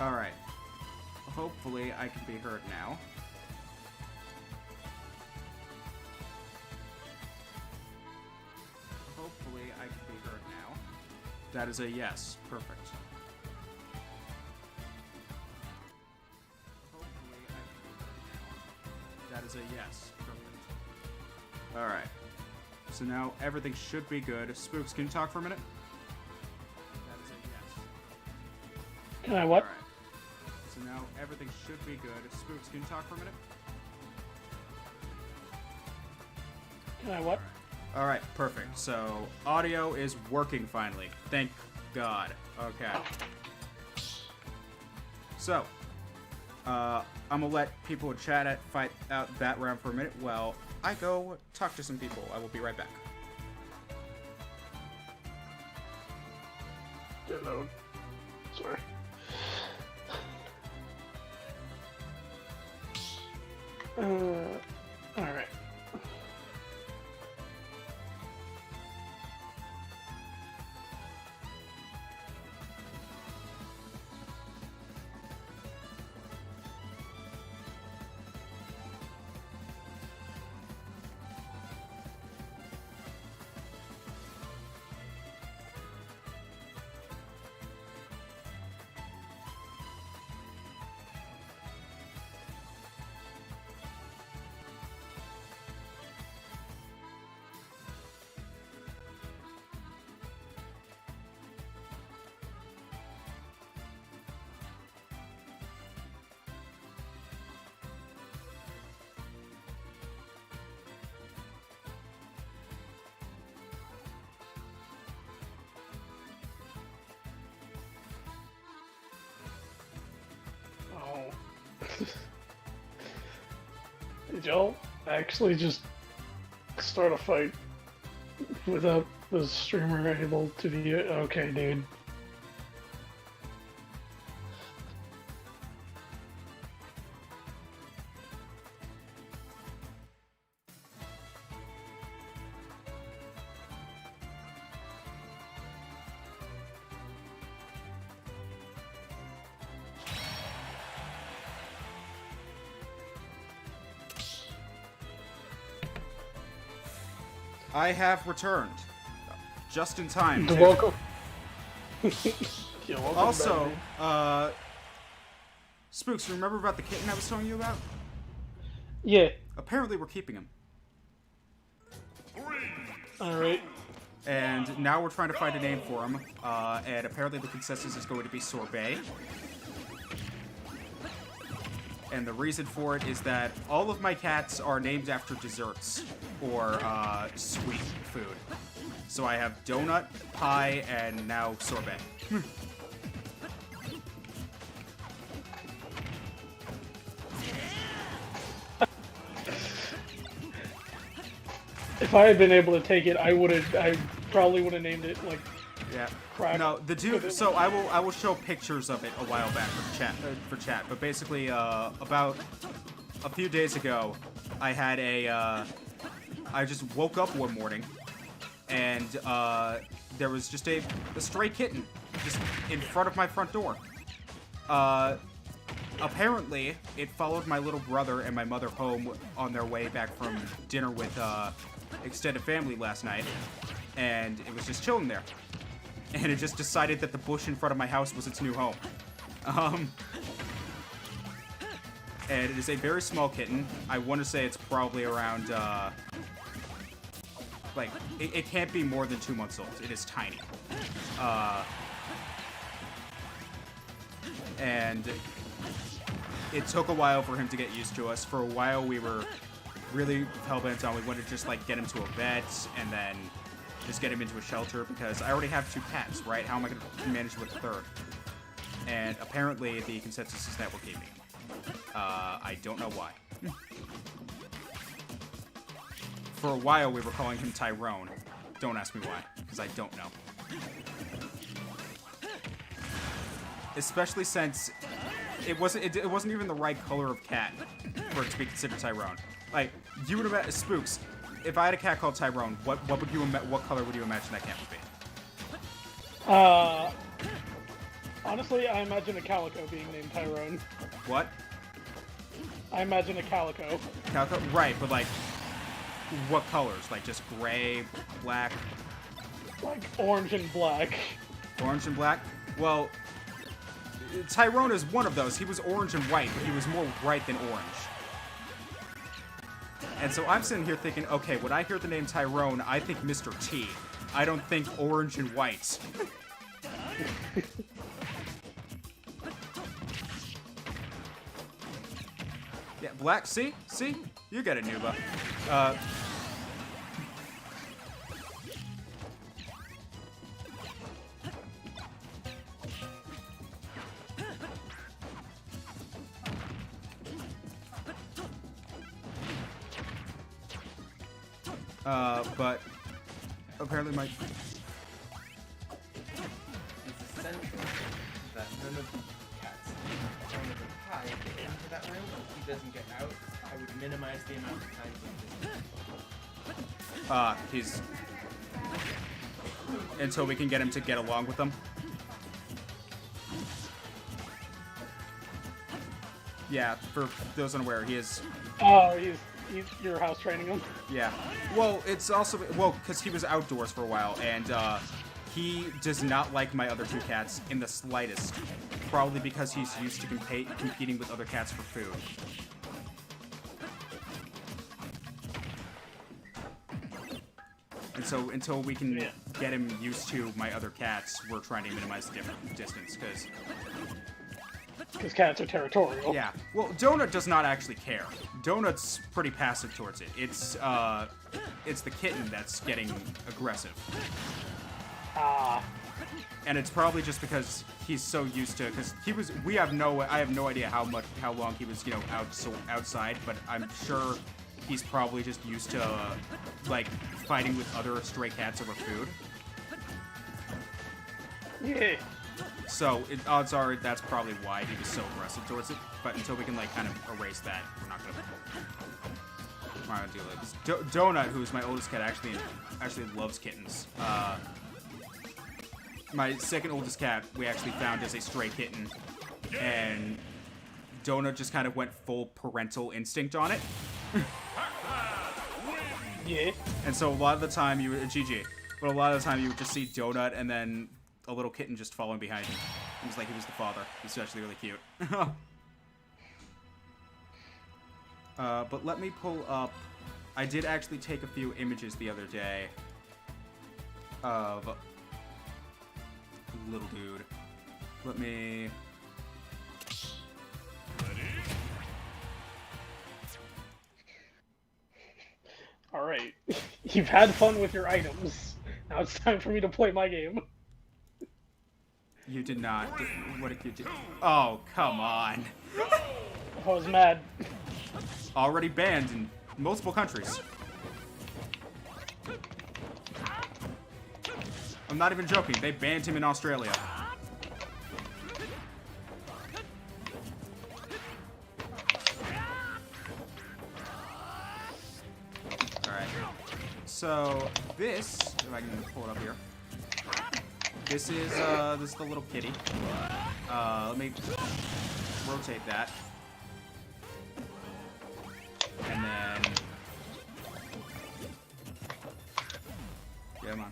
Alright. Hopefully I can be heard now. Hopefully I can be heard now. That is a yes. Perfect. Hopefully I can be heard now. That is a yes. Perfect. Alright. So now everything should be good. Spooks, can you talk for a minute? That is a yes. Can I what? Alright. So now everything should be good. Spooks, can you talk for a minute? Can I what? Alright, perfect. So, audio is working finally. Thank God. Okay. So, I'm gonna let people chat fight out that round for a minute while I go talk to some people. I will be right back. Hello. Sorry. Alright. Did y'all actually just start a fight without the streamer able to be okay, dude? I have returned. Just in time. You're welcome. You're welcome. Also, back, Spooks, you remember about the kitten I was telling you about? yeah. Apparently we're keeping him. Alright. And now we're trying to find a name for him. And apparently the consensus is going to be Sorbet. And the reason for it is that all of my cats are named after desserts or sweet food. So I have donut, pie, and now sorbet. If I had been able to take it, I probably would have named it like Yeah. crap. No, the dude. So I will show pictures of it a while back for chat. But basically, about a few days ago, I had I just woke up one morning, and there was just a stray kitten just in front of my front door. Apparently, it followed my little brother and my mother home on their way back from dinner with extended family last night, and it was just chilling there. And it just decided that the bush in front of my house was its new home. And it is a very small kitten. I want to say it's probably around, like, it can't be more than 2 months old. It is tiny. And it took a while for him to get used to us. For a while, we were really hell-bent on we wanted to just, like, get him to a vet and then just get him into a shelter because I already have 2 cats, right? How am I going to manage with the third? And apparently the consensus is that we're keeping him. I don't know why. For a while we were calling him Tyrone. Don't ask me why, because I don't know. Especially since it wasn't even the right color of cat for it to be considered Tyrone. Like, you would have Spooks. If I had a cat called Tyrone, what color would you imagine that cat would be? Honestly, I imagine a Calico being named Tyrone. What? I imagine a Calico. Calico? Right, but like, what colors? Like just gray, black, Like orange and black. orange and black? Well, Tyrone is one of those. He was orange and white, but he was more white than orange. And so I'm sitting here thinking, okay, when I hear the name Tyrone, I think Mr. T. I don't think orange and white. Yeah, black. See? You get it, Nuba. But apparently my... It's essential that none of the cats on the pie get into that room. If he doesn't get out, I would minimize the amount of time he he's... Until we can get him to get along with them. Yeah, for those unaware, he is... Oh, he's your house training him. Yeah. Well, it's also... Well, because he was outdoors for a while, and he does not like my other two cats in the slightest. Probably because he's used to competing with other cats for food. And so until we can get him used to my other cats, we're trying to minimize the distance, because... Because cats are territorial. Yeah. Well, Donut does not actually care. Donut's pretty passive towards it. It's the kitten that's getting aggressive. Ah. And it's probably just because he's so used to, because I have no idea how long he was, outside, but I'm sure he's probably just used to, like, fighting with other stray cats over food. Yeah. So, odds are that's probably why he was so aggressive towards it, but until we can, like, kind of erase that, we're not gonna deal with this. Donut, who's my oldest cat, actually loves kittens. My second oldest cat, we actually found as a stray kitten, and Donut just kind of went full parental instinct on it. Yeah. And so a lot of the time you would just see Donut and then a little kitten just following behind him. It was like he was the father. He's actually really cute. But let me pull up... I did actually take a few images the other day of little dude. Let me... Alright. You've had fun with your items. Now it's time for me to play my game. You did not. What did you do? Oh, come on. I was mad. Already banned in multiple countries. I'm not even joking. They banned him in Australia. Alright. So, this, if I can pull it up here. This is the little kitty. Let me rotate that. And then... Come on.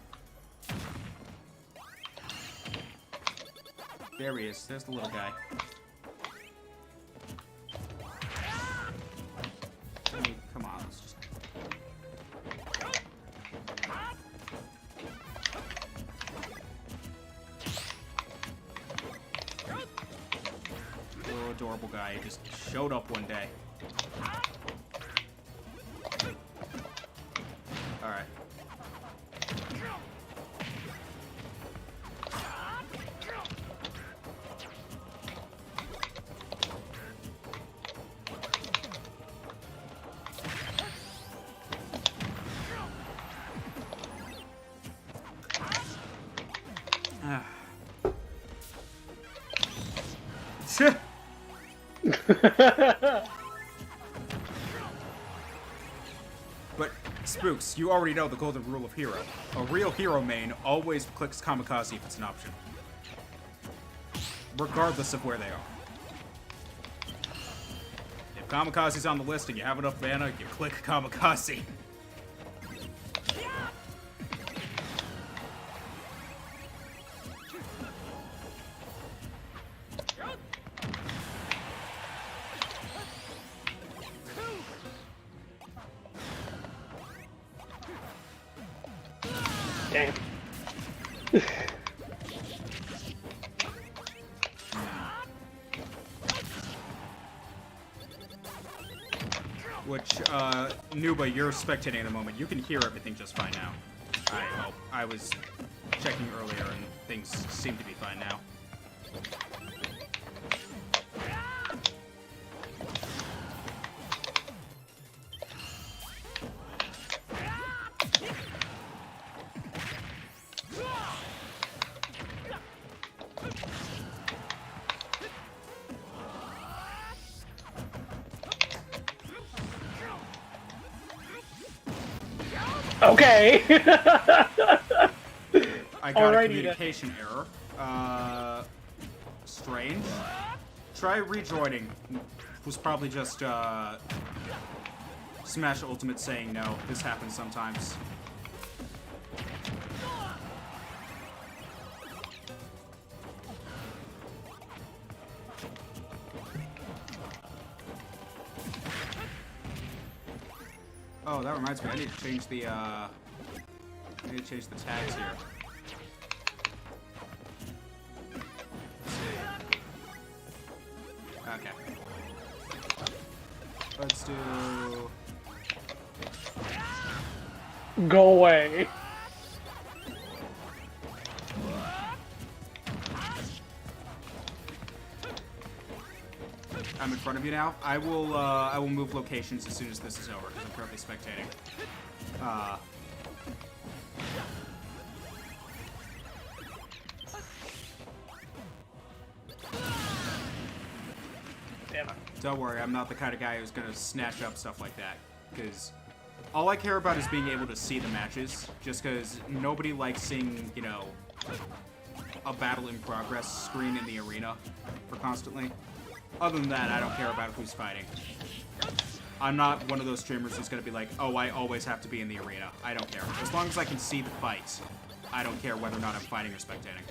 There he is. There's the little guy. Come on, let's just... Little adorable guy who just showed up one day. Alright. But, Spooks, you already know the golden rule of hero. A real hero main always clicks kamikaze if it's an option. regardless of where they are. If Kamikaze's on the list and you have enough mana, you click Kamikaze. Damn. Which, Nuba, you're spectating at the moment. You can hear everything just fine now. I hope. I was checking earlier and things seem to be fine now. Okay. I got a Alrighty communication error. Strange. Try rejoining. Was probably just, Smash Ultimate saying no. This happens sometimes. Oh, that reminds me. I need to change the, tags here. Let's see. Okay. Let's do... Go away. I'm in front of you now. I will move locations as soon as this is over, because I'm currently spectating. Damn it. Don't worry, I'm not the kind of guy who's gonna snatch up stuff like that, because all I care about is being able to see the matches, just because nobody likes seeing, you know, a battle in progress screen in the arena for constantly. Other than that, I don't care about who's fighting. I'm not one of those streamers who's gonna be like, oh, I always have to be in the arena. I don't care. As long as I can see the fights, I don't care whether or not I'm fighting or spectating.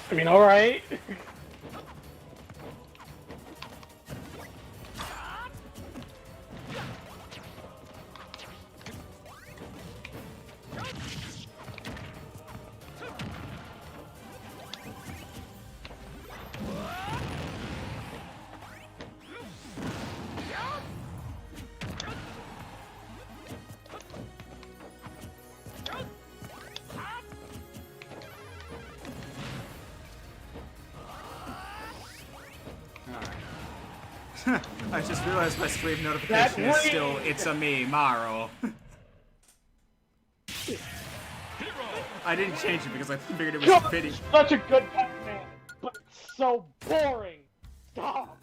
I mean, alright. I just realized my stream notification is still, it's a me, Maro. I didn't change it because I figured it was You're fitting. such a good Batman, but it's so boring. Stop.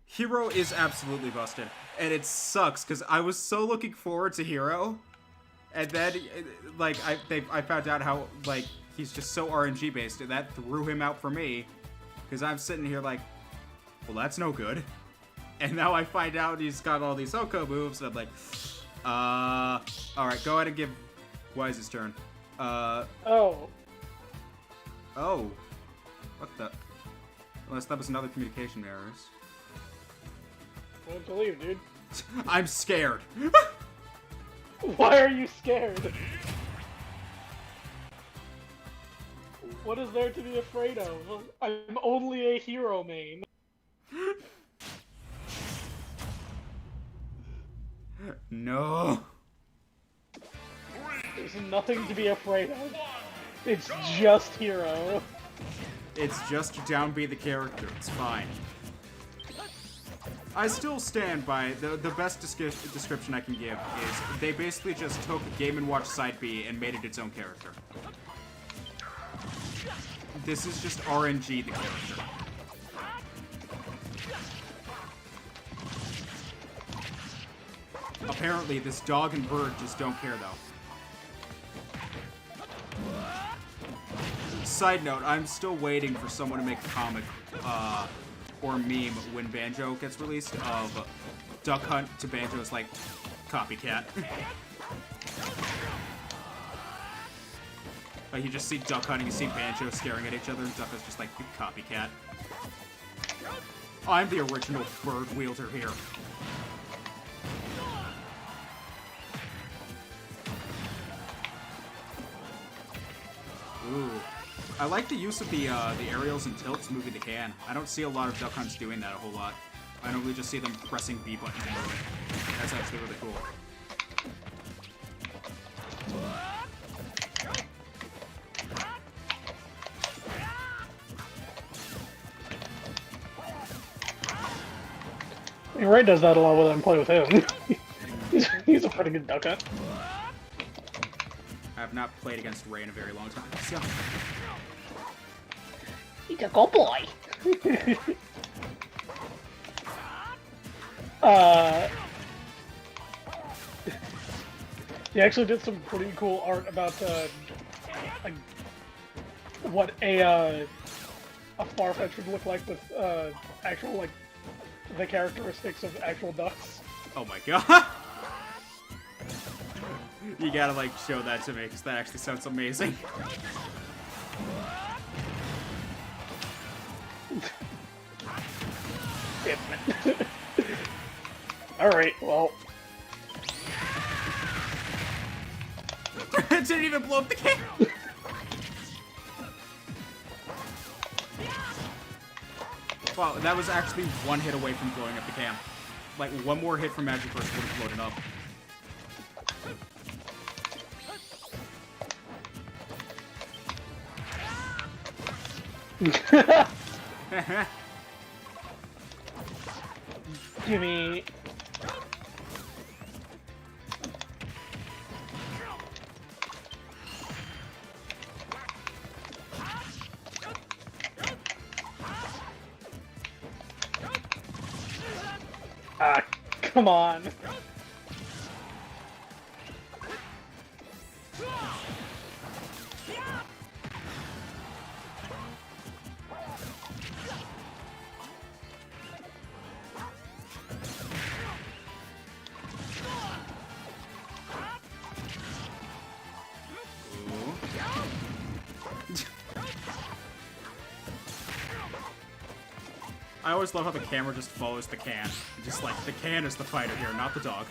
Hero is absolutely busted, and it sucks because I was so looking forward to Hero, and then like I found out how like he's just so RNG based, and that threw him out for me, because I'm sitting here like, well, that's no good. And now I find out he's got all these Oko moves, and I'm like, alright, go ahead and give Wise his turn. Oh. Oh. What the? Unless that was another communication errors. I don't believe, dude. I'm scared. Why are you scared? What is there to be afraid of? I'm only a hero main. No. There's nothing to be afraid of. It's just Hero. It's just to downbeat the character. It's fine. I still stand by the best description I can give is they basically just took Game & Watch Side B and made it its own character. This is just RNG the character. Apparently, this dog and bird just don't care, though. Side note, I'm still waiting for someone to make a comic, or meme when Banjo gets released of Duck Hunt to Banjo's, like, copycat. Like, you just see Duck Hunt and you see Banjo staring at each other, and Duck Hunt's just like, copycat. I'm the original bird wielder here. Ooh. I like the use of the aerials and tilts moving the can. I don't see a lot of Duck Hunts doing that a whole lot. I normally just see them pressing B buttons and moving. That's actually really cool. Ray does that a lot when I play with him. he's a pretty good Duck Hunt. I have not played against Ray in a very long time, so... He's a good boy. He actually did some pretty cool art about like what a Farfetch would look like with actual like the characteristics of actual ducks. Oh my god! You gotta, like, show that to me, because that actually sounds amazing. Alright, well. It didn't even blow up the can! Wow, that was actually one hit away from blowing up the cam. Like, one more hit from Magic Burst would have blown it up. Gimme. Ah, come on. I always love how the camera just follows the can. Just like, the can is the fighter here, not the dog.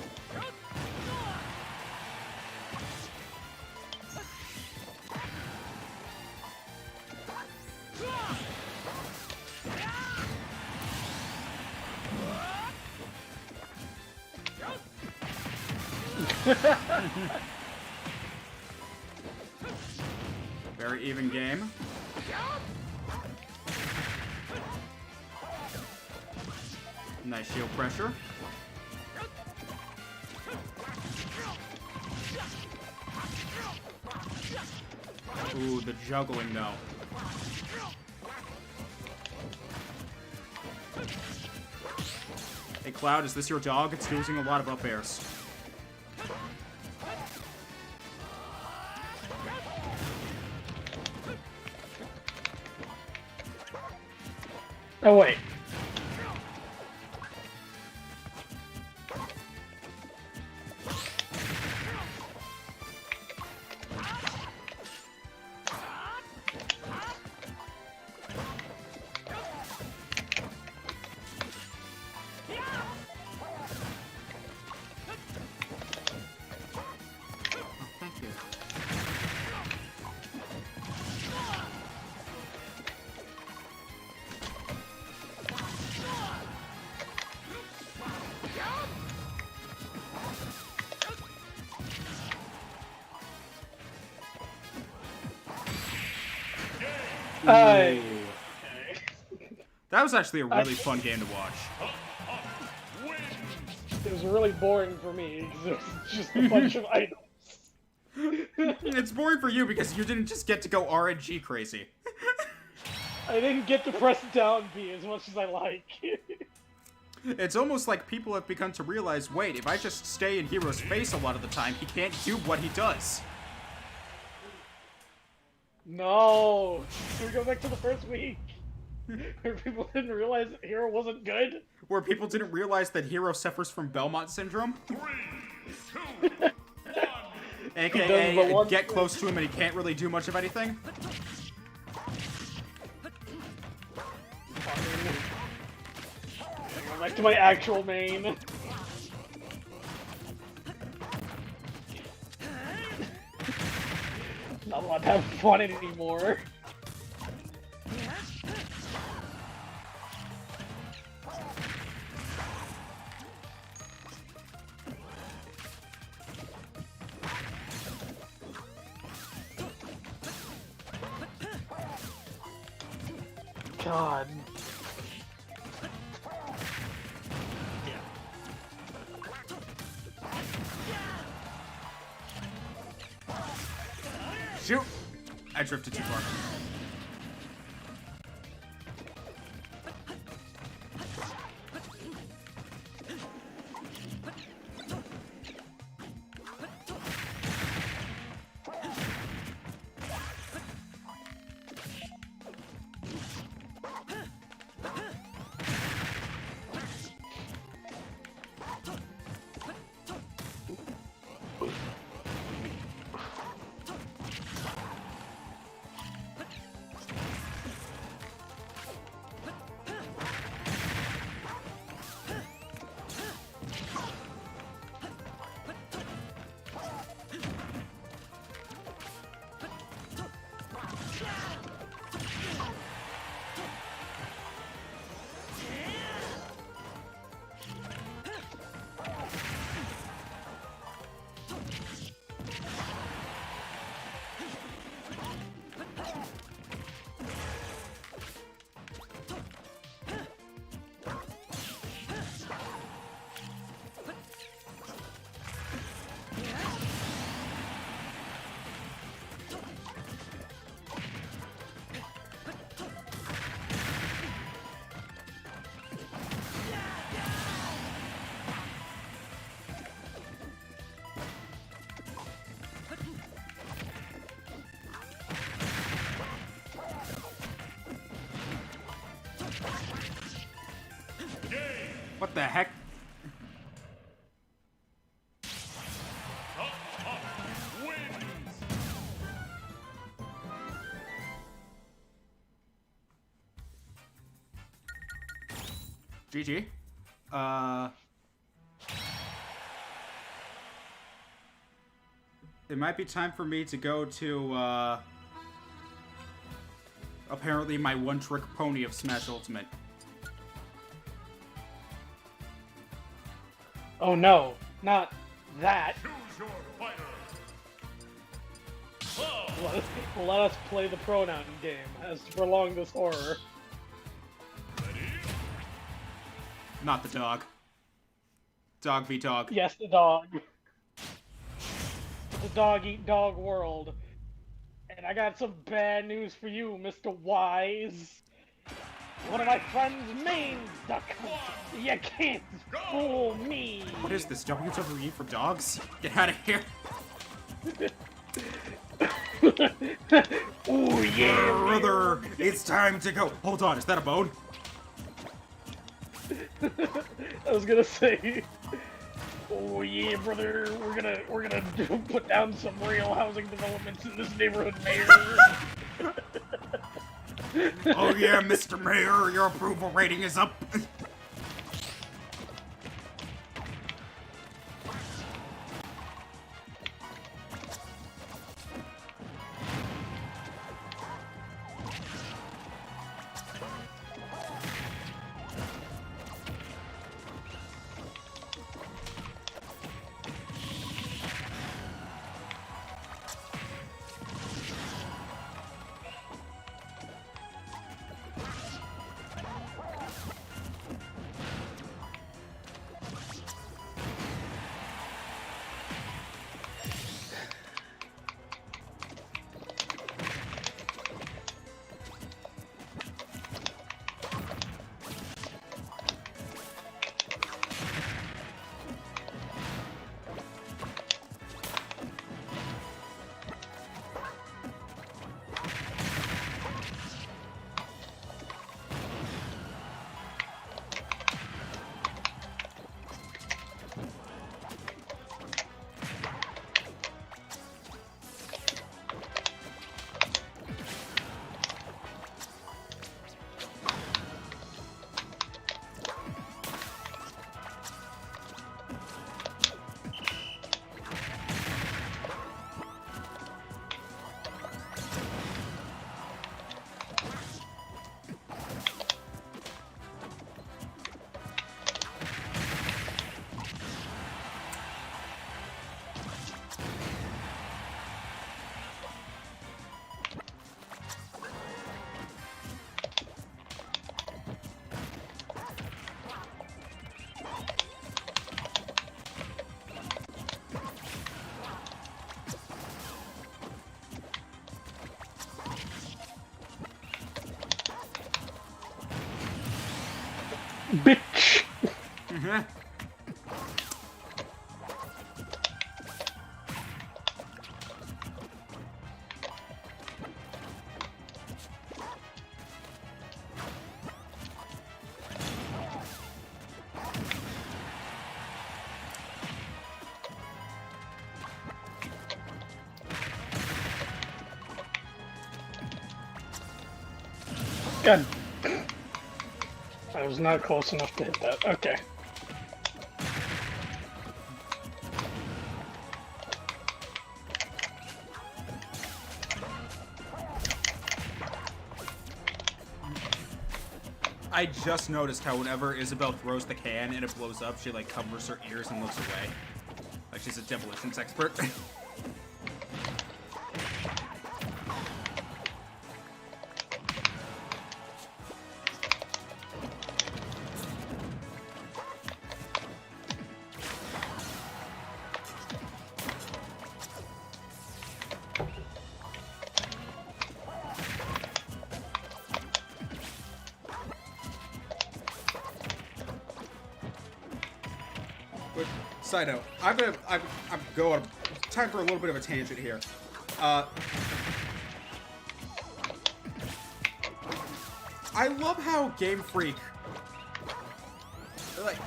Very even game. Nice shield pressure. Ooh, the juggling though. Hey Cloud, is this your dog? It's losing a lot of up airs. Oh wait. Uh, Ooh. That was actually a really fun game to watch. it was really boring for me because it was just a bunch of items. It's boring for you because you didn't just get to go RNG crazy. I didn't get to press down B as much as I like. It's almost like people have begun to realize, wait, if I just stay in Hero's face a lot of the time, he can't do what he does. No! Can we go back to the first week? Where people didn't realize that Hero wasn't good? Where people didn't realize that Hero suffers from Belmont syndrome? 3, 2, 1. AKA, get close to him and he can't really do much of anything? Go back to my actual main. Not allowed to have fun anymore. God. Shoot! I drifted too far. What the heck? GG. It might be time for me to go to, apparently my one-trick pony of Smash Ultimate. Oh no, not that. Choose your fighter. Let us play the pronoun game as to prolong this horror. Ready? Not the dog. Dog v dog. Yes, the dog. The dog-eat-dog world. And I got some bad news for you, Mr. Wise. One of my friends' mains duck. You can't fool me. What is this, WWE for dogs? Get out of here. Ooh, yeah. Brother, it's time to go. Hold on, is that a bone? I was gonna say, oh yeah, brother, we're gonna put down some real housing developments in this neighborhood, Mayor. Oh yeah, Mr. Mayor, your approval rating is up. Bitch. Mhm. God. I was not close enough to hit that. Okay. I just noticed how whenever Isabel throws the can and it blows up, she like covers her ears and looks away. Like she's a demolitions expert. But side note, I'm going time for a little bit of a tangent here. I love how Game Freak, like,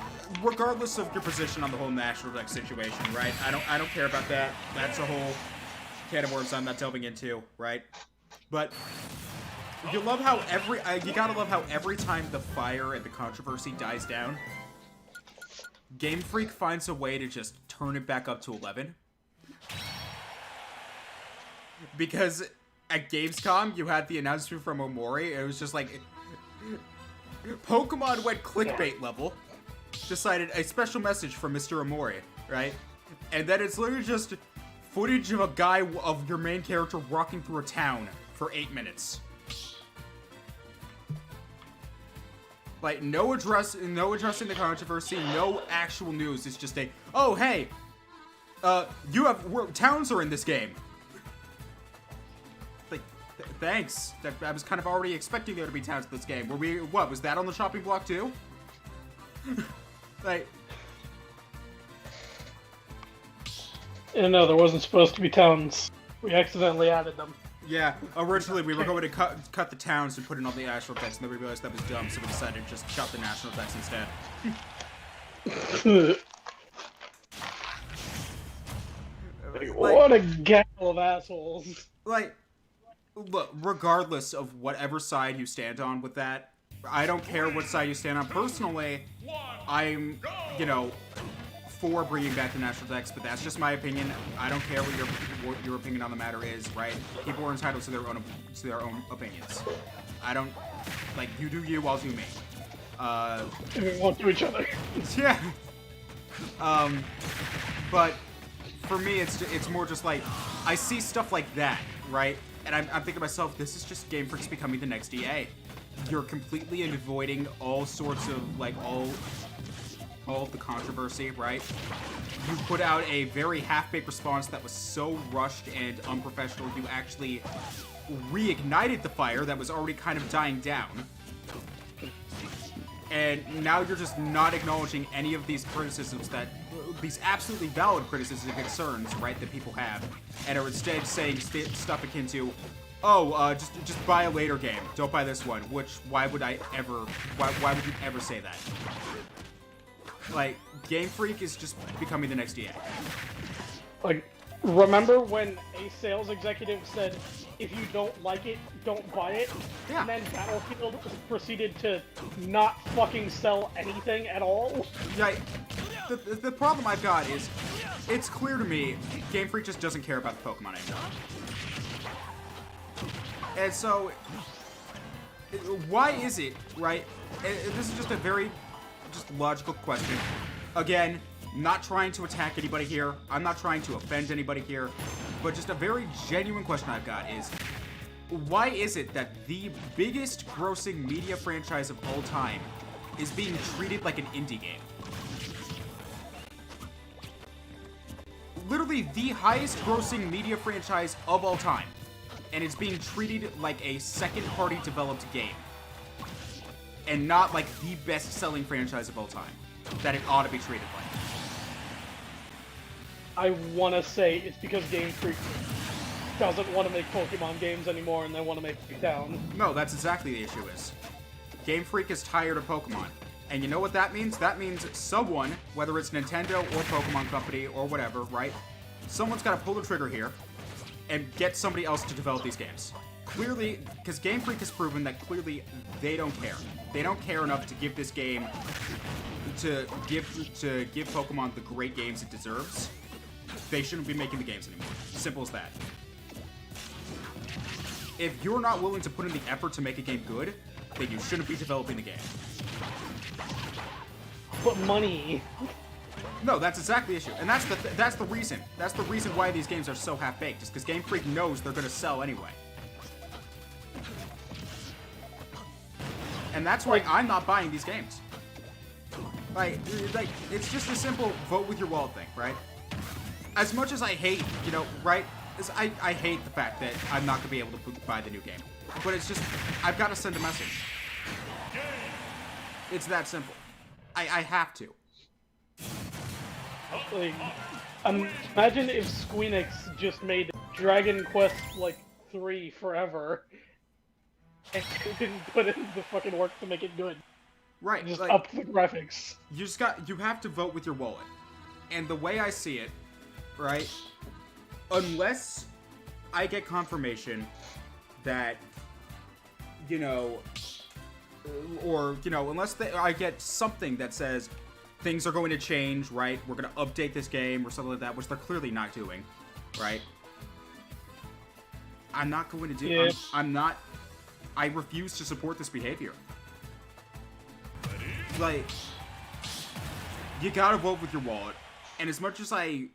regardless of your position on the whole National Dex situation, right? I don't care about that. That's a whole can of worms I'm not delving into, right? But you love how you gotta love how every time the fire and the controversy dies down, Game Freak finds a way to just turn it back up to 11. Because at Gamescom, you had the announcement from Omori, it was just like, Pokemon went clickbait level, decided a special message from Mr. Omori, right? And then it's literally just footage of a guy, of your main character walking through a town for 8 minutes. Like, no addressing the controversy, no actual news. It's just oh, hey, towns are in this game. Like, thanks. I was kind of already expecting there to be towns in this game. Was that on the shopping block too? Like, Yeah, no, there wasn't supposed to be towns. We accidentally added them. yeah, originally we were going to cut the towns and put in all the National Decks, and then we realized that was dumb, so we decided to just cut the National Decks instead. What a gaggle of assholes. Like, look, regardless of whatever side you stand on with that, I don't care what side you stand on. Personally, I'm, for bringing back the National Dex, but that's just my opinion. I don't care what your opinion on the matter is, right? People are entitled to their own opinions. I don't, like, you do you, I'll do me. And we won't do each other. Yeah. But for me, it's more just like, I see stuff like that, right? And I'm thinking to myself, this is just Game Freak's becoming the next EA. You're completely avoiding all sorts of, like, all of the controversy, right? You put out a very half-baked response that was so rushed and unprofessional, you actually reignited the fire that was already kind of dying down. And now you're just not acknowledging any of these criticisms these absolutely valid criticisms and concerns, right, that people have, and are instead saying stuff akin to, just buy a later game, don't buy this one, which, why would you ever say that? Like, Game Freak is just becoming the next EA. Like, remember when a sales executive said, if you don't like it, don't buy it? Yeah. And then Battlefield proceeded to not fucking sell anything at all? Yeah, the problem I've got is, it's clear to me, Game Freak just doesn't care about the Pokemon anymore. And so, why is it, right? This is just a very logical question. Again, not trying to attack anybody here. I'm not trying to offend anybody here. But just a very genuine question I've got is, why is it that the biggest grossing media franchise of all time is being treated like an indie game? Literally the highest grossing media franchise of all time. And it's being treated like a second-party developed game. and not like the best-selling franchise of all time that it ought to be treated like. I want to say it's because Game Freak doesn't want to make Pokemon games anymore, and they want to make Town. No, that's exactly the issue is. Game Freak is tired of Pokemon. And you know what that means? That means someone, whether it's Nintendo or Pokemon Company or whatever, right? Someone's got to pull the trigger here and get somebody else to develop these games. Clearly, because Game Freak has proven that clearly they don't care. They don't care enough to give this game, to give Pokemon the great games it deserves. They shouldn't be making the games anymore. Simple as that. If you're not willing to put in the effort to make a game good, then you shouldn't be developing the game. But money. No, that's exactly the issue, and that's the reason. That's the reason why these games are so half-baked, is because Game Freak knows they're going to sell anyway. And that's why I'm not buying these games. Like, it's just a simple vote with your wallet thing, right? As much as I hate, right? I hate the fact that I'm not going to be able to buy the new game. But it's just, I've got to send a message. It's that simple. I have to. Like, imagine if Squeenix just made Dragon Quest, like, 3 forever, and didn't put in the fucking work to make it good. Right. Just like, up the graphics. You have to vote with your wallet. And the way I see it, right, unless I get confirmation that, unless I get something that says things are going to change, right, we're going to update this game or something like that, which they're clearly not doing, right, I'm not going to do, yeah. I refuse to support this behavior. Like, you gotta vote with your wallet, and as much as I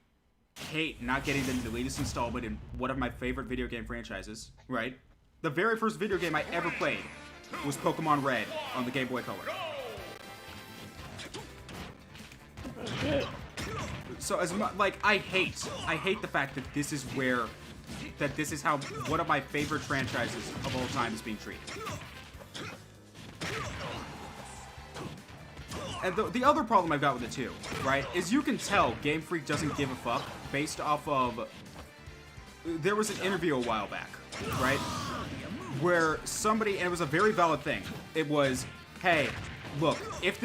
hate not getting the latest installment in one of my favorite video game franchises, right? The very first video game I ever played was Pokemon Red on the Game Boy Color. So I hate the fact that this is how one of my favorite franchises of all time is being treated. And the other problem I've got with it too, right, is you can tell Game Freak doesn't give a fuck based off of... There was an interview a while back, right, where somebody, and it was a very valid thing, it was, hey, look, if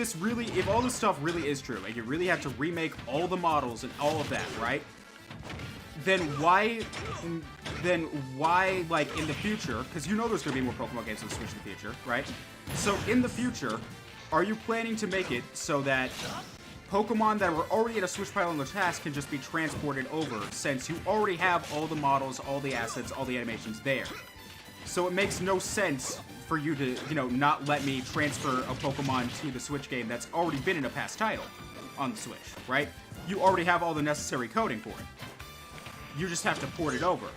all this stuff really is true, and you really have to remake all the models and all of that, right, then why, like, in the future, because there's going to be more Pokemon games on the Switch in the future, right, so in the future... Are you planning to make it so that Pokemon that were already at a Switch pile on the task can just be transported over, since you already have all the models, all the assets, all the animations there? So it makes no sense for you to, not let me transfer a Pokemon to the Switch game that's already been in a past title on the Switch, right? You already have all the necessary coding for it. You just have to port it over.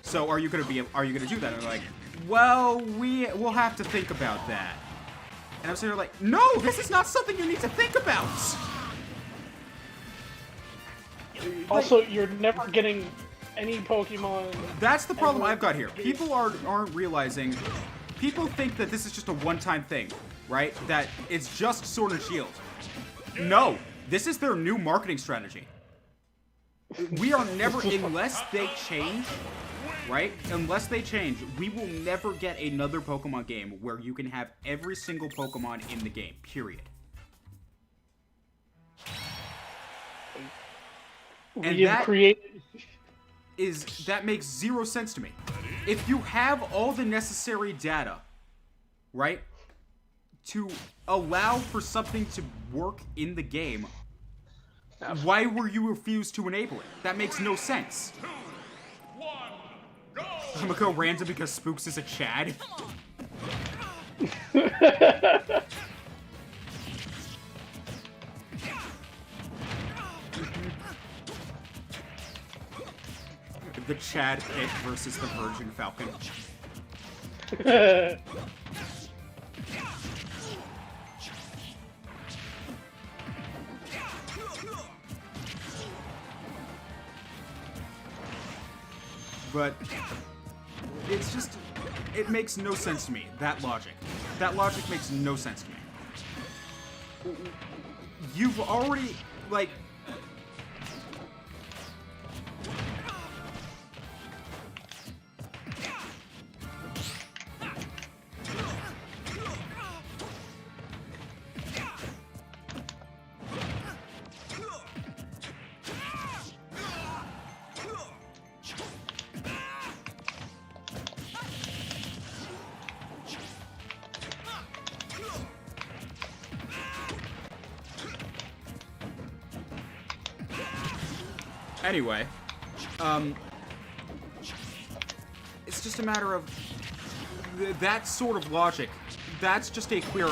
So are you gonna do that? And they're like, well, we'll have to think about that. And I'm sitting there like, no, this is not something you need to think about! Also, you're never getting any Pokemon... That's the problem I've got here. People aren't realizing... People think that this is just a one-time thing, right? That it's just Sword and Shield. No, this is their new marketing strategy. We are never, unless they change... Right? Unless they change, we will never get another Pokemon game where you can have every single Pokemon in the game, period. And that makes zero sense to me. If you have all the necessary data, right, to allow for something to work in the game, why were you refused to enable it? That makes no sense. I'm gonna go random because Spooks is a Chad. The Chad Pit versus the Virgin Falcon. But it's just, It makes no sense to me, that logic. That logic makes no sense to me. You've already, like... Anyway, it's just a matter of that sort of logic. That's just a queer,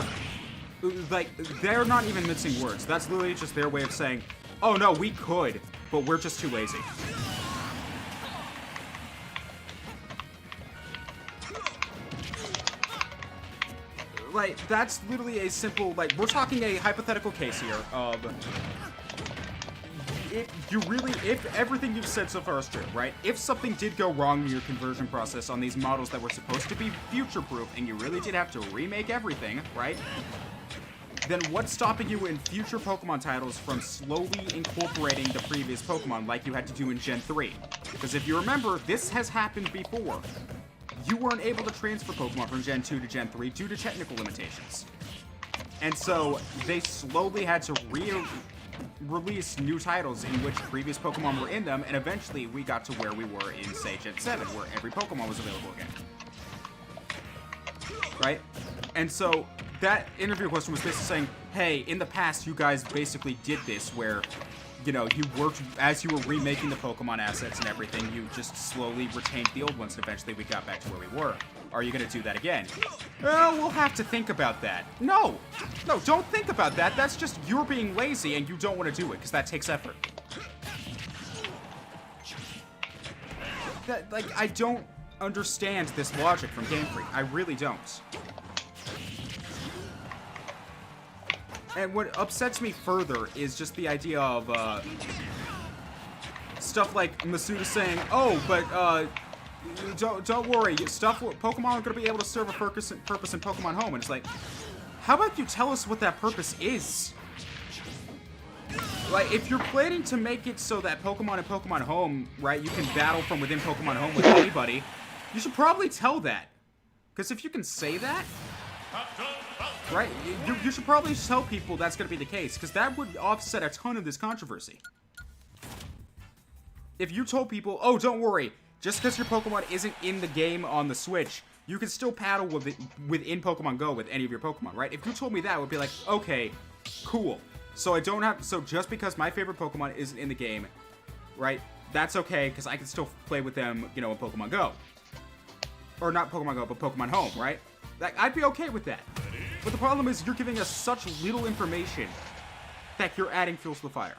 like, they're not even mixing words. That's literally just their way of saying, oh no, we could, but we're just too lazy. Like, that's literally a simple, like, we're talking a hypothetical case here of... if everything you've said so far is true, right? If something did go wrong in your conversion process on these models that were supposed to be future-proof, and you really did have to remake everything, right? Then what's stopping you in future Pokemon titles from slowly incorporating the previous Pokemon like you had to do in Gen 3? Because if you remember, this has happened before. You weren't able to transfer Pokemon from Gen 2 to Gen 3 due to technical limitations. And so, they slowly had to release new titles in which previous Pokemon were in them, and eventually we got to where we were in, say, Gen 7, where every Pokemon was available again. Right? And so, that interview question was basically saying, hey, in the past you guys basically did this where, you know, you worked, as you were remaking the Pokemon assets and everything, you just slowly retained the old ones, and eventually we got back to where we were. Are you going to do that again? Well, we'll have to think about that. No! No, don't think about that. That's just you're being lazy and you don't want to do it, because that takes effort. That, like, I don't understand this logic from Game Freak. I really don't. And what upsets me further is just the idea of, stuff like Masuda saying, oh, but, don't worry, Pokemon are going to be able to serve a purpose in Pokemon Home. And it's like, how about you tell us what that purpose is? Like, if you're planning to make it so that Pokemon and Pokemon Home, right, you can battle from within Pokemon Home with anybody, you should probably tell that. Because if you can say that, right, you should probably tell people that's going to be the case, because that would offset a ton of this controversy. If you told people, oh, don't worry, just because your Pokemon isn't in the game on the Switch, you can still paddle with it within Pokemon Go with any of your Pokemon, right? If you told me that, I would be like, okay, cool. So just because my favorite Pokemon isn't in the game, right, that's okay, because I can still play with them, you know, in Pokemon Go. Or not Pokemon Go, but Pokemon Home, right? Like, I'd be okay with that. But the problem is you're giving us such little information that you're adding fuel to the fire.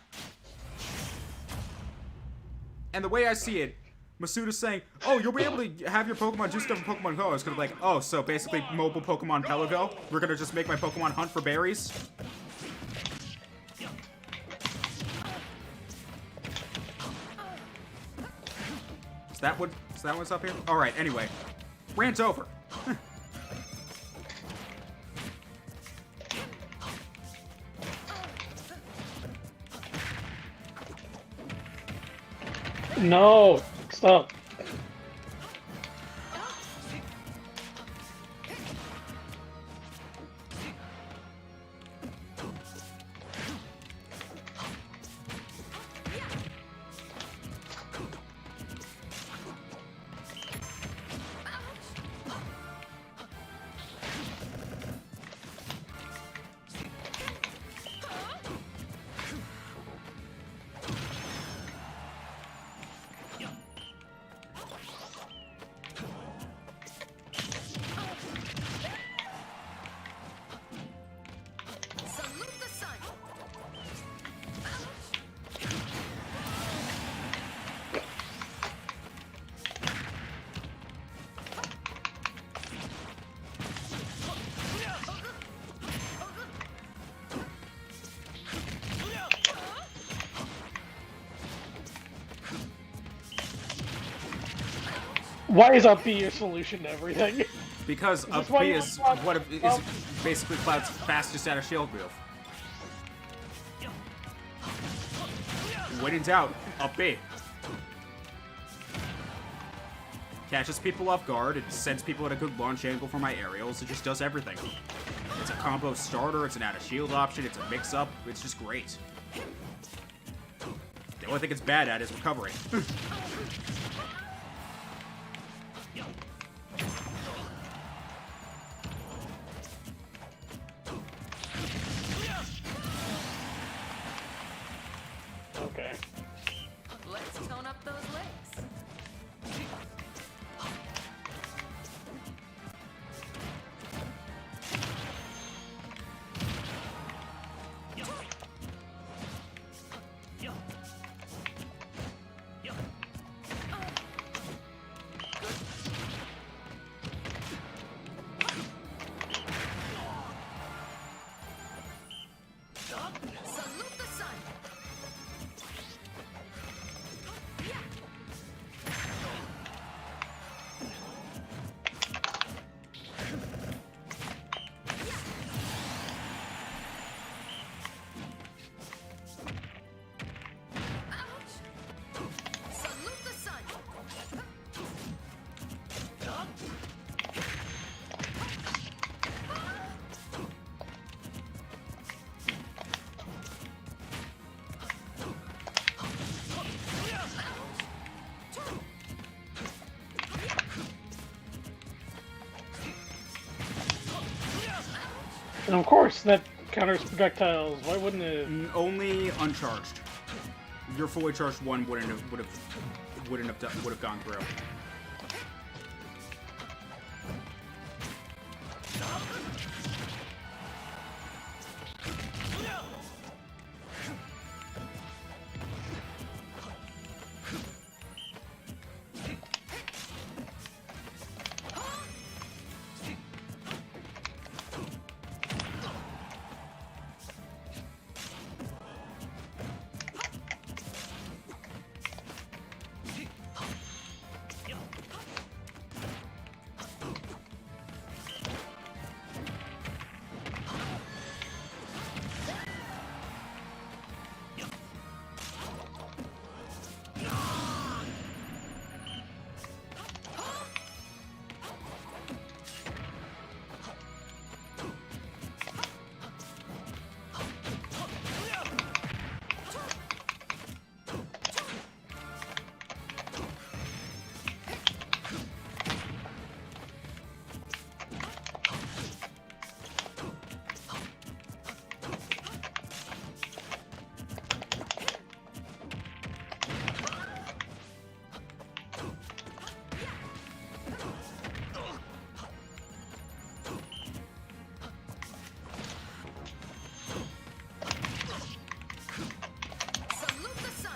And the way I see it, Masuda's saying, oh, you'll be able to have your Pokemon do stuff in Pokemon Go. It's gonna be like, oh, so basically mobile Pokemon Pelago? We're gonna just make my Pokemon hunt for berries? Is that what's up here? Alright, anyway. Rant over. No, stop. Why is up B your solution to everything? Because up this why B you is want what is up? basically Cloud's fastest out of shield move. When in doubt, up B. Catches people off guard, it sends people at a good launch angle for my aerials, it just does everything. It's a combo starter, it's an out of shield option, it's a mix-up, it's just great. The only thing it's bad at is recovery. Okay. Let's tone up those legs. Salute the sun. Salute the sun. And of course, that counters projectiles. Why wouldn't it? Only uncharged. Your fully charged one wouldn't have gone through. Salute the sun.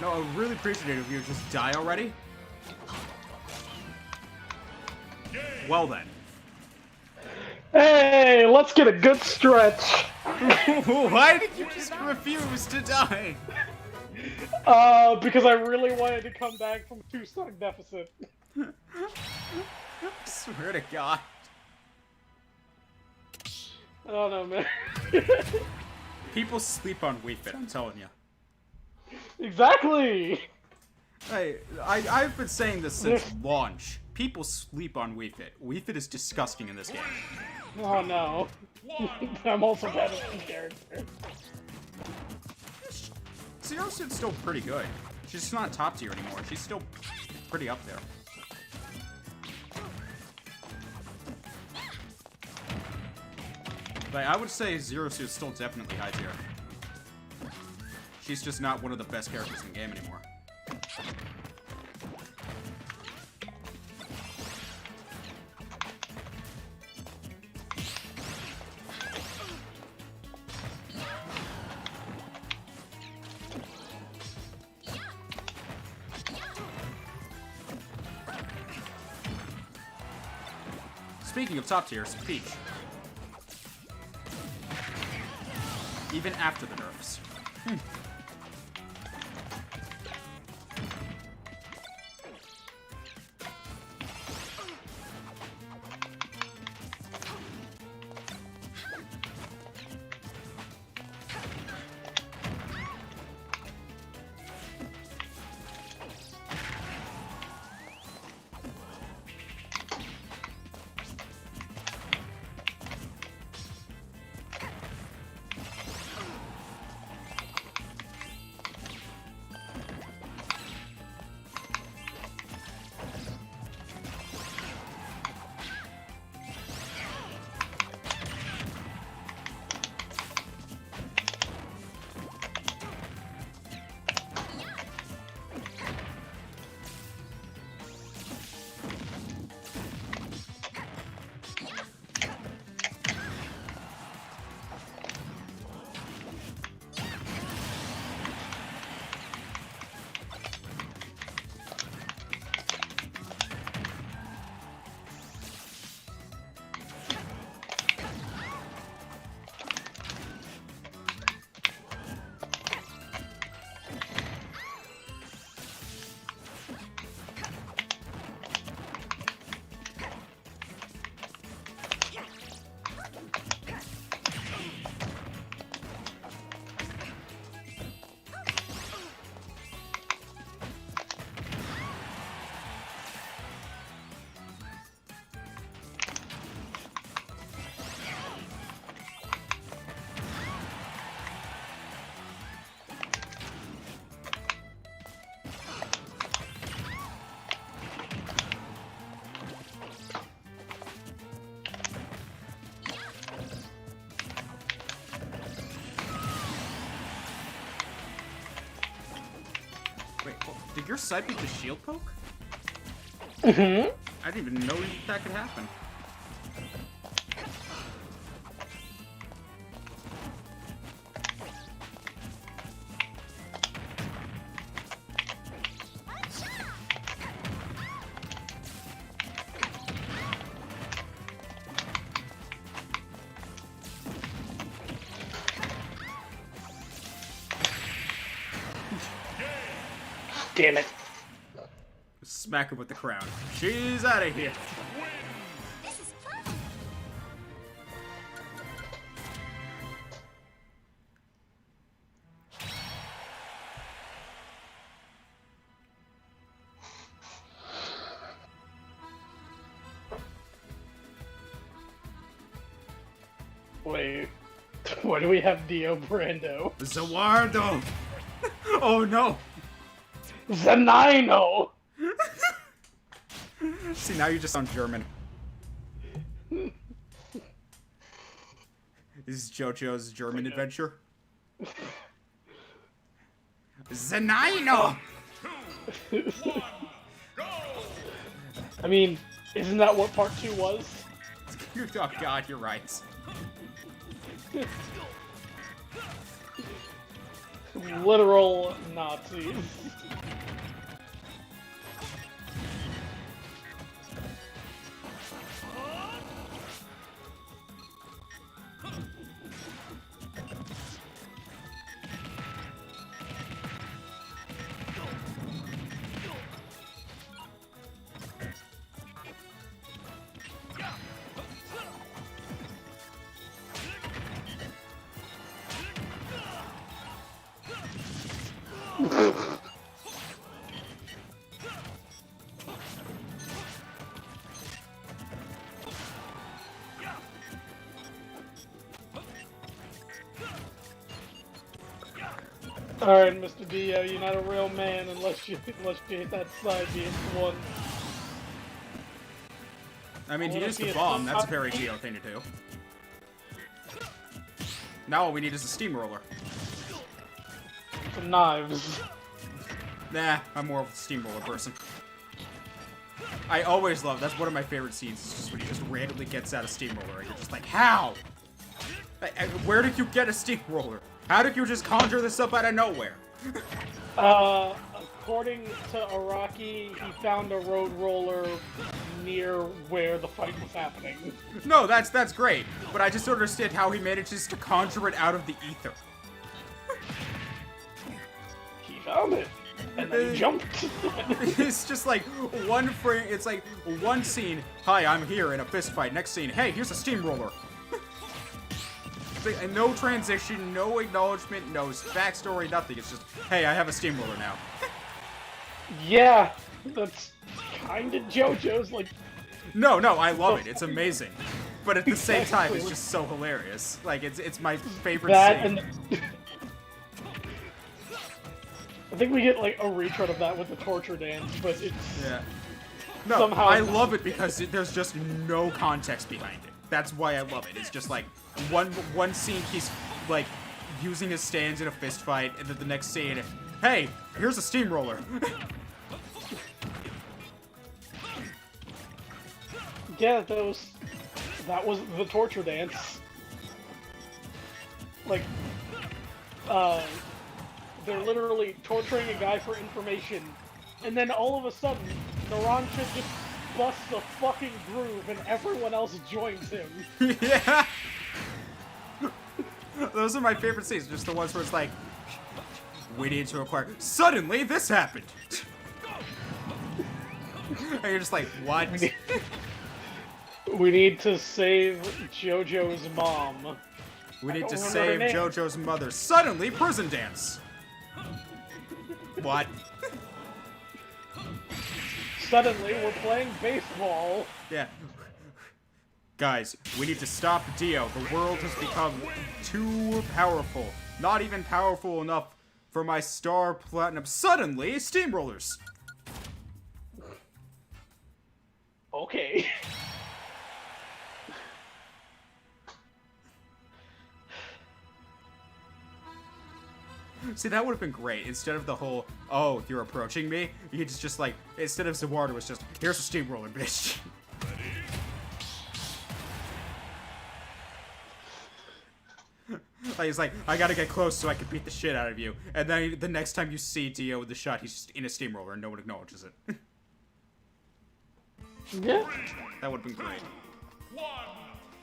No, I would really appreciate it if you would just die already. Well then. Hey, let's get a good stretch. Why did you just refuse to die? Because I really wanted to come back from 2-stock deficit. I swear to God. I don't know, man. People sleep on Wii Fit, I'm telling you. Exactly. Hey, I've been saying this since launch. People sleep on Wii Fit. Wii Fit is disgusting in this game. Oh no. I'm also bad at this character. Zero Suit's still pretty good. She's just not top tier anymore. She's still pretty up there. But I would say Zero Suit's still definitely high tier. She's just not one of the best characters in the game anymore. speaking of top tiers, Peach. Even after the nerfs. Wait, did your side beat the shield poke? Mm-hmm. I didn't even know that could happen. Damn it. Smack her with the crown. She's out of here. This is fun. Wait. Why do we have Dio Brando? Zawardo! Oh no! Zanino! See, now you just sound German. This is JoJo's German adventure. Zanino! I mean, isn't that what part 2 was? Oh god, you're right. Literal Nazis. Alright, Mr. Dio, you're not a real man unless you hit that side being one. I mean, he wanna used see the a bomb. That's a top very eight. Dio thing to do. Now all we need is a steamroller. Some knives. Nah, I'm more of a steamroller person. I always love, that's one of my favorite scenes, is just when he just randomly gets out a steamroller, and you're just like, how? Where did you get a steamroller? How did you just conjure this up out of nowhere? according to Araki, he found a road roller near where the fight was happening. No, that's great, but I just don't understand how he manages to conjure it out of the ether. He found it, and then he jumped. It's just like one frame. It's like one scene. Hi, I'm here in a fist fight. Next scene. Hey, here's a steamroller. And no transition, no acknowledgement, no backstory, nothing. It's just, hey, I have a steamroller now. Yeah, that's kind of JoJo's, like... No, I love it. It's amazing. But at the same time, it's just so hilarious. Like, it's my favorite that scene. and... I think we get, like, a retread of that with the torture dance, but it's... Yeah. No, somehow... I love it because there's just no context behind it. That's why I love it. It's just like one scene he's like using his stands in a fist fight, and then the next scene, hey, here's a steamroller. Yeah, that was the torture dance. Like, they're literally torturing a guy for information, and then all of a sudden, Narancia just busts a fucking groove and everyone else joins him. Yeah. Those are my favorite scenes, just the ones where it's like, we need to acquire. Suddenly, this happened. And you're just like, what? We need to save JoJo's mom. We need to remember her save name. JoJo's mother. Suddenly, prison dance. What? Suddenly, we're playing baseball. Yeah. Guys, we need to stop Dio. The world has become too powerful. Not even powerful enough for my star platinum. Suddenly, steamrollers. Okay. See, that would have been great. Instead of the whole, oh, you're approaching me, you just like, instead of Zawardo, was just, here's a steamroller, bitch. Like, he's like, I gotta get close so I can beat the shit out of you. And then the next time you see Dio with the shot, he's just in a steamroller and no one acknowledges it. Yeah. That would have been great.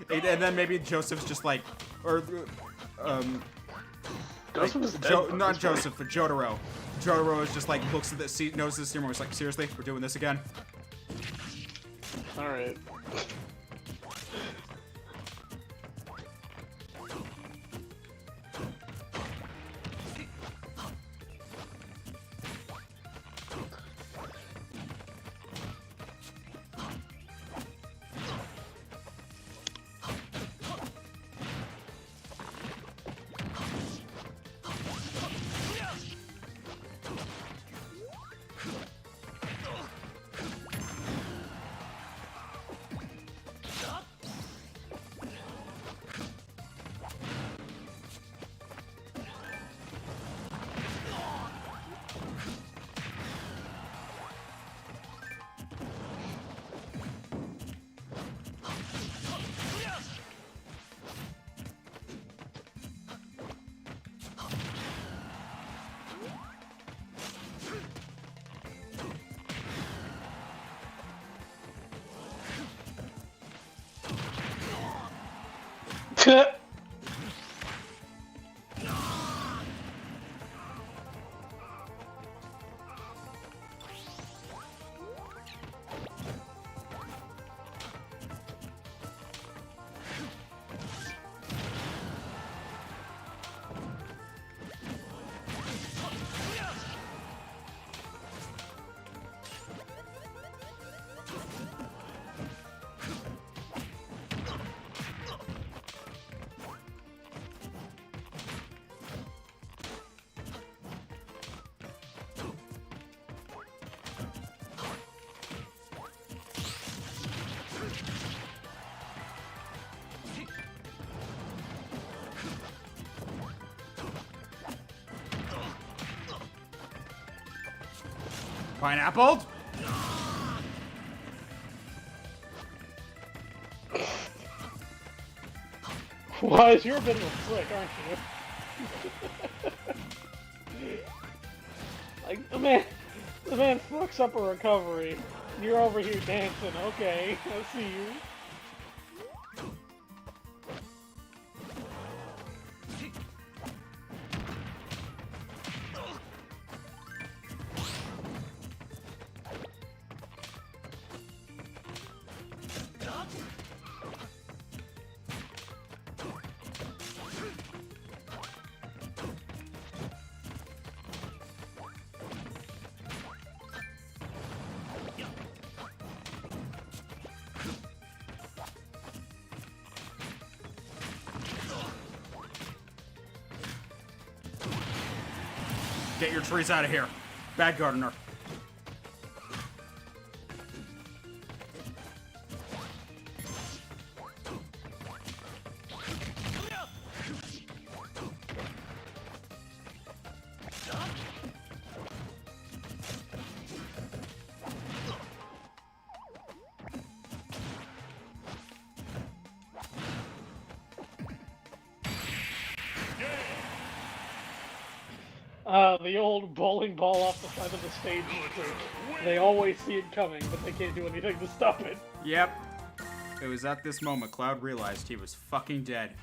And then maybe Joseph's just like, or, Joseph is dead. not Joseph, but Jotaro. Jotaro is just like, looks at the, knows the steamroller, is like, seriously? We're doing this again? Alright. Pineapple? Wise, you're a bit of a prick, aren't you? Like, man, The man fucks up a recovery. You're over here dancing. Okay, I see you. Get your trees out of here. Bad gardener. The old bowling ball off the side of the stage trick. They always see it coming, but they can't do anything to stop it. Yep. It was at this moment Cloud realized he was fucking dead.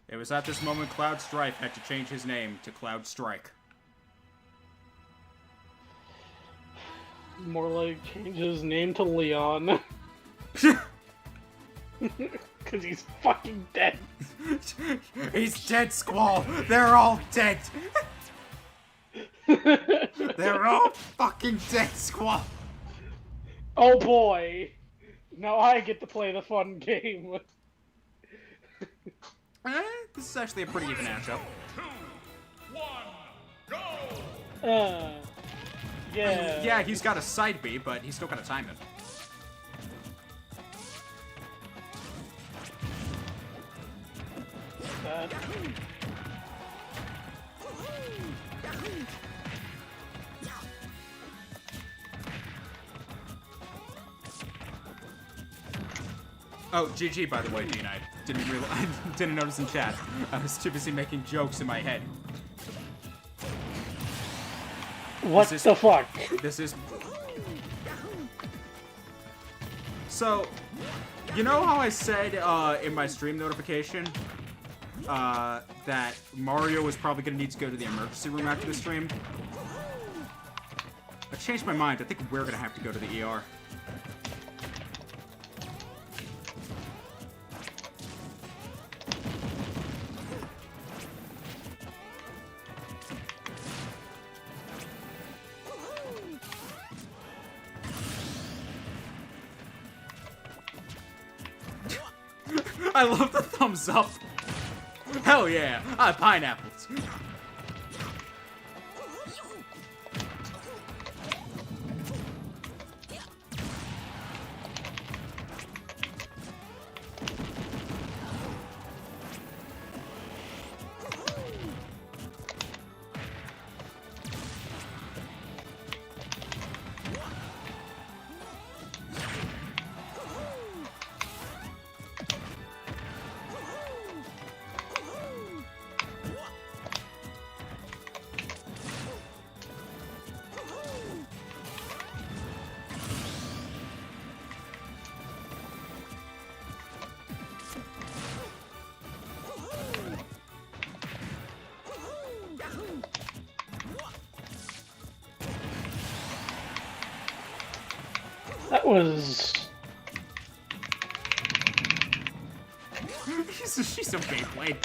It was at this moment Cloud Strife had to change his name to Cloud Strike. More like change his name to Leon. Because he's fucking dead. He's dead, Squall! They're all dead! They're all fucking dead, Squall! Oh boy! Now I get to play the fun game. This is actually a pretty even matchup. 2, 1, go! Yeah. Yeah, he's got a side B, but he's still gotta time it. Oh, GG, by the way, Dean. I didn't notice in chat. I was too busy making jokes in my head. What This is- the fuck? This is... So, you know how I said in my stream notification that Mario was probably going to need to go to the emergency room after the stream? I changed my mind. I think we're going to have to go to the ER. I love the thumbs up. Hell yeah, pineapples. That was... She's so Beyblade.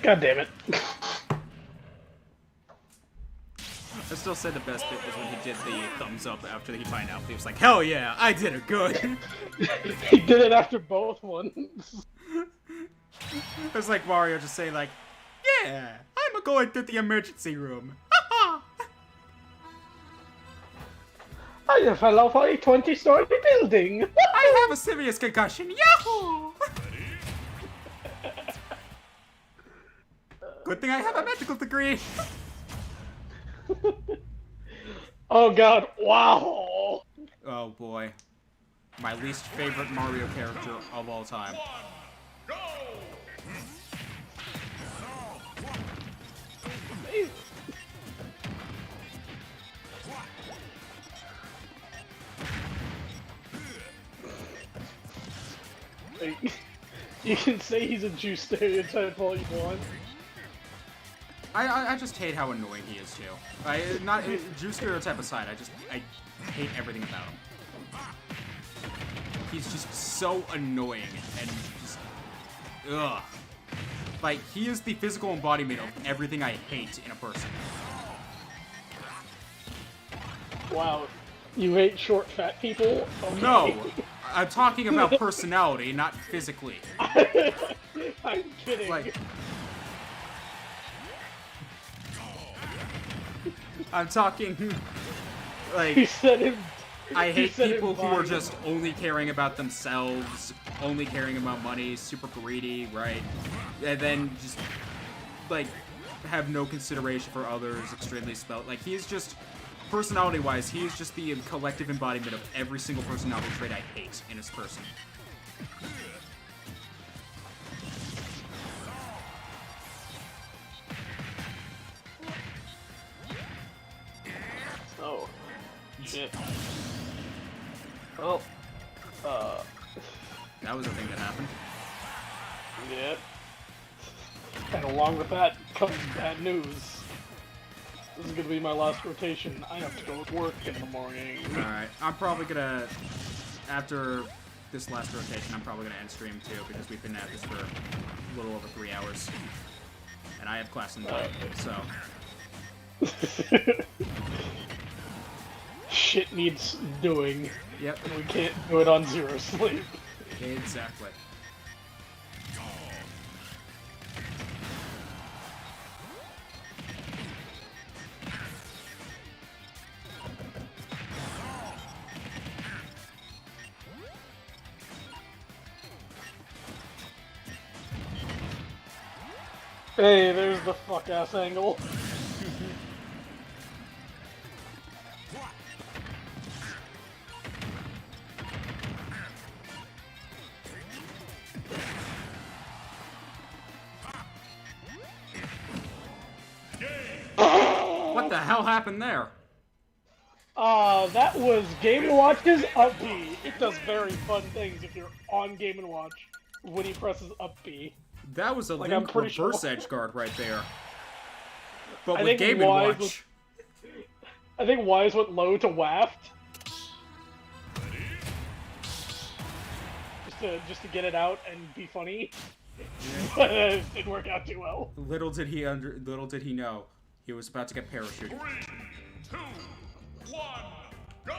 God damn it. As still say the best bit was when he did the thumbs up after he find out. He was like, "Hell yeah, I did it good." He did it after both ones. It was like Mario just saying like, "Yeah, I'm going to the emergency room." I fell off a 20-story building. I have a serious concussion. Yahoo! Good thing I have a medical degree. Oh god, wow. Oh boy. My least favorite Mario character of all time. Go! You can say he's a Jew stereotype all you want. I just hate how annoying he is too. Not Jew stereotype aside, I hate everything about him. He's just so annoying and just ugh. Like he is the physical embodiment of everything I hate in a person. Wow. You hate short, fat people? Okay. No, I'm talking about personality, not physically. I'm kidding. Like, I'm talking, he like, said him. I he hate said people who are embodiment. just only caring about themselves, only caring about money, super greedy, right? And then just, like, have no consideration for others, extremely spelt. Like, he is just, personality-wise, he is just the collective embodiment of every single personality trait I hate in this person. Oh. Shit. Well, That was a thing that happened. yeah. And along with that comes bad news. This is gonna be my last rotation. I have to go to work in the morning. Alright, I'm probably gonna, after this last rotation, I'm probably gonna end stream too, because we've been at this for a little over 3 hours. And I have class in the morning, so. Shit needs doing, Yep, and we can't do it on zero sleep. exactly. Hey, there's the fuck-ass angle. What the hell happened there? That was Game & Watch's up B. It does very fun things if you're on Game & Watch when he presses up B. That was a Like, I'm Link pretty reverse sure- edge guard right there. But I with think Game & Wise Watch, I think Wise went low to waft. Just to get it out and be funny. But it didn't work out too well. little did he know, he was about to get parachuted. 3, 2, 1, go!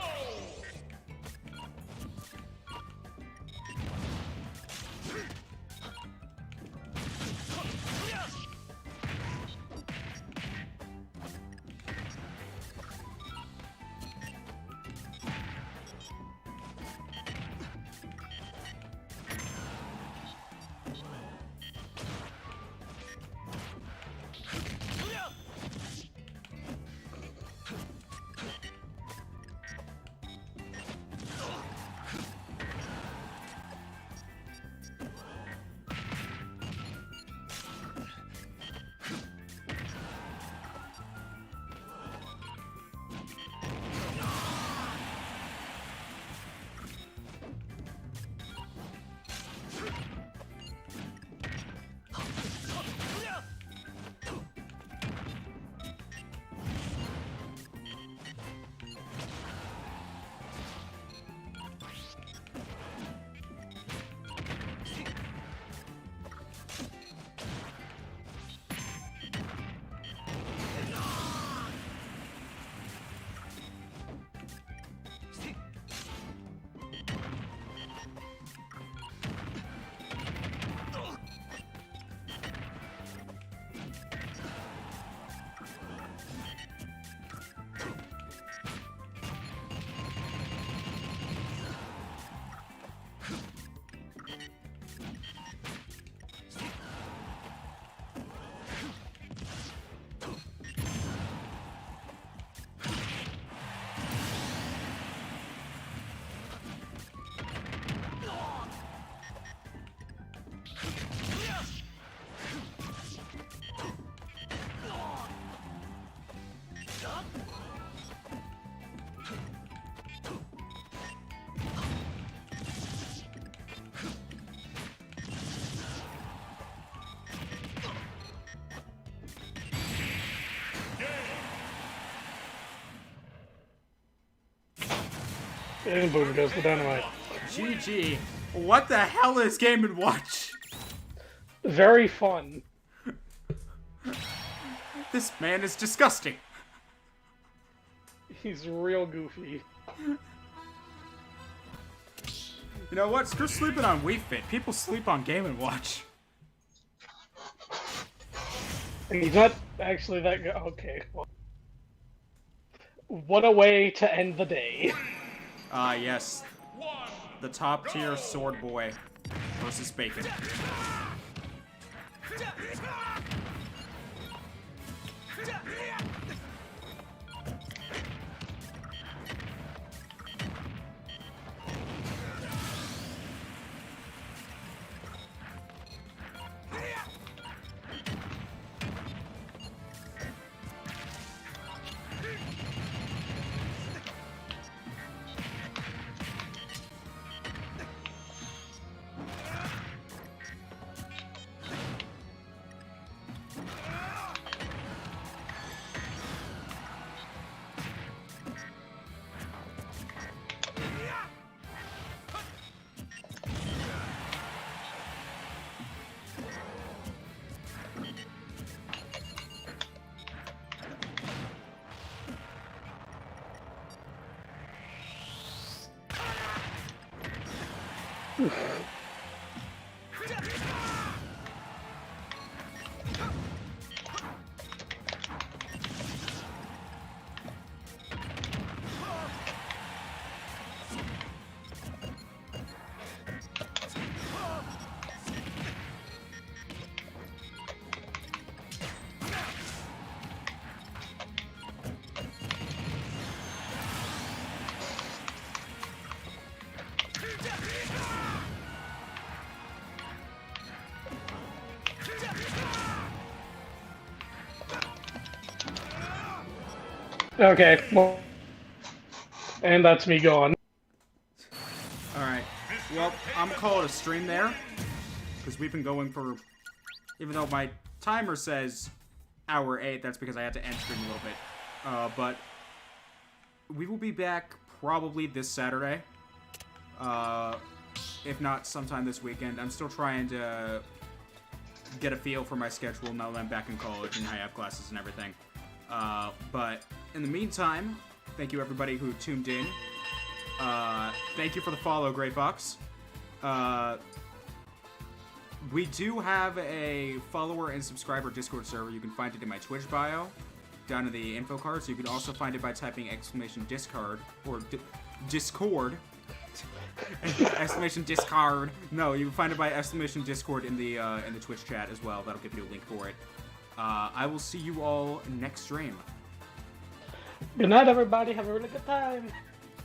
And boom goes the dynamite. GG. What the hell is Game & Watch? Very fun. This man is disgusting. He's real goofy. You know what? Screw sleeping on Wii Fit. People sleep on Game & Watch. He's not actually that good. Okay. Well. What a way to end the day. Ah, yes. The top tier sword boy versus Bacon. Okay, well, and that's me gone. Alright. Well, I'm gonna call it a stream there. Because we've been going for... Even though my timer says hour 8, that's because I had to end stream a little bit. But we will be back probably this Saturday. If not, sometime this weekend. I'm still trying to get a feel for my schedule now that I'm back in college and I have classes and everything. But in the meantime, thank you everybody who tuned in. Thank you for the follow, Gray Fox. We do have a follower and subscriber Discord server. You can find it in my Twitch bio, down in the info cards. You can also find it by typing !discard or Discord. !discard. No, you can find it by !discord in the Twitch chat as well. That'll give you a link for it. I will see you all next stream. Good night, everybody. Have a really good time.